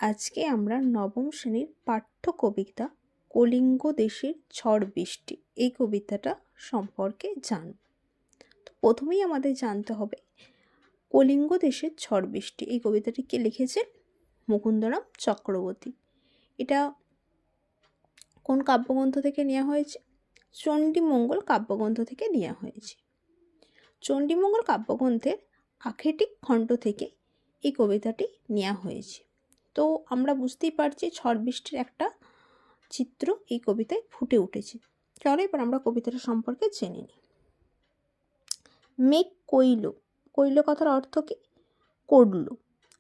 আজকে আমরা নবম শ্রেণীর পাঠ্য কবিতা কলিঙ্গ দেশের ঝড় বৃষ্টি এই কবিতাটা সম্পর্কে জানব। তো প্রথমেই আমাদের জানতে হবে কলিঙ্গ দেশের ঝড় বৃষ্টি এই কবিতাটি কে লিখেছেন? মুকুন্দরাম চক্রবর্তী। এটা কোন কাব্যগ্রন্থ থেকে নেওয়া হয়েছে? চণ্ডীমঙ্গল কাব্যগ্রন্থ থেকে নেওয়া হয়েছে। চণ্ডীমঙ্গল কাব্যগ্রন্থের আখেটিক খণ্ড থেকে এই কবিতাটি নেওয়া হয়েছে। তো আমরা বুঝতেই পারছি ঝড় বৃষ্টির একটা চিত্র এই কবিতায় ফুটে উঠেছে। চলো এবার আমরা কবিতাটা সম্পর্কে জেনে নিই। মেঘ কইল, কইল কথার অর্থ কি? করল।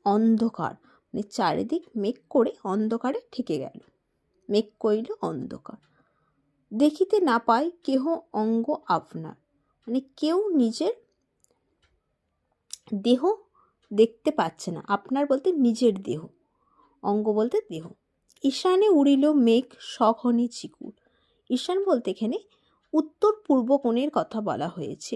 অন্ধকার মানে চারিদিক মেঘ করে অন্ধকারে ঠেকে গেল। মেঘ কইল অন্ধকার। দেখিতে না পায় কেহ অঙ্গ আপনার, মানে কেউ নিজের দেহ দেখতে পাচ্ছে না। আপনার বলতে নিজের দেহ, অঙ্গ বলতে দেহ। ঈশানে উড়িল মেঘ সঘনে চিকুর। ঈশান বলতে এখানে উত্তর পূর্ব কোণের কথা বলা হয়েছে।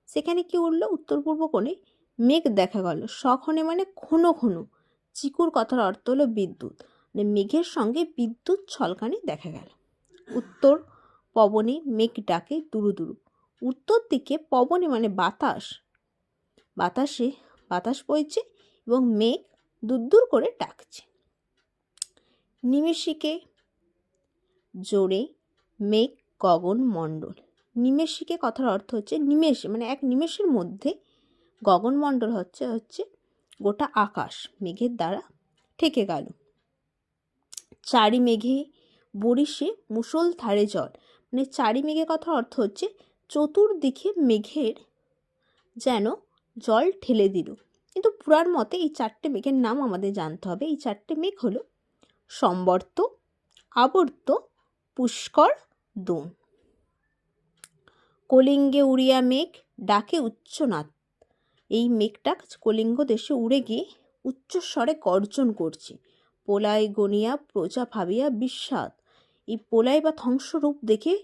সেখানে কি উঠল? উত্তর পূর্ব কোণে মেঘ দেখা গেল। সঘনে মানে ঘন ঘন। চিকুর কথার অর্থ হলো বিদ্যুৎ, মানে মেঘের সঙ্গে বিদ্যুৎ ছলকানি দেখা গেল। উত্তর পবনে মেঘ ডাকে দুরু দুরু। উত্তর দিকে পবনে মানে বাতাস, বাতাস বইছে এবং মেঘ দূর দূর করে ডাকছে। নিমেষিকে জোরে মেঘ গগন মণ্ডল। নিমেষিকে কথার অর্থ হচ্ছে নিমেষে মানে এক নিমেষের মধ্যে। গগনমণ্ডল হচ্ছে গোটা আকাশ মেঘের দ্বারা ঠেকে গেল। চারি মেঘে বরিশে মুষলধারে জল, মানে চারি মেঘের কথা অর্থ হচ্ছে চতুর্দিকে মেঘের যেন জল ঠেলে দিল। কিন্তু পুরাণ মতে এই চারটে মেঘের নাম আমাদের জানতে হবে। এই চারটে মেঘ হলো সম্বর্ত, আবর্ত, পুষ্কর, দোন। কলিঙ্গে উড়িয়া মেঘ ডাকে উচ্চনাদ। এই মেঘটা কলিঙ্গ দেশে উড়ে গিয়ে উচ্চস্বরে গর্জন করছে। পোলাই গনিয়া প্রজা ভাবিয়া বিস্বাদ। এই পোলাই বা ধ্বংসরূপ দেখে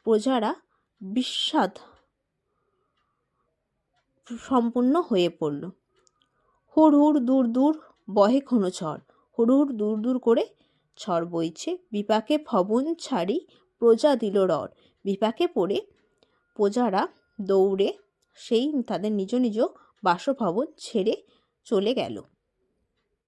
প্রজারা বিস্বাদ সম্পূর্ণ হয়ে পড়ল। হুড় হুড় দূর দূর বহে ঘন ঝড়। হুড় হুড় দূর দূর করে ঝড় বইছে। বিপাকে ভবন ছাড়ি প্রজা দিল রড়। বিপাকে পড়ে প্রজারা দৌড়ে সেই তাদের নিজ নিজ বাসভবন ছেড়ে চলে গেল।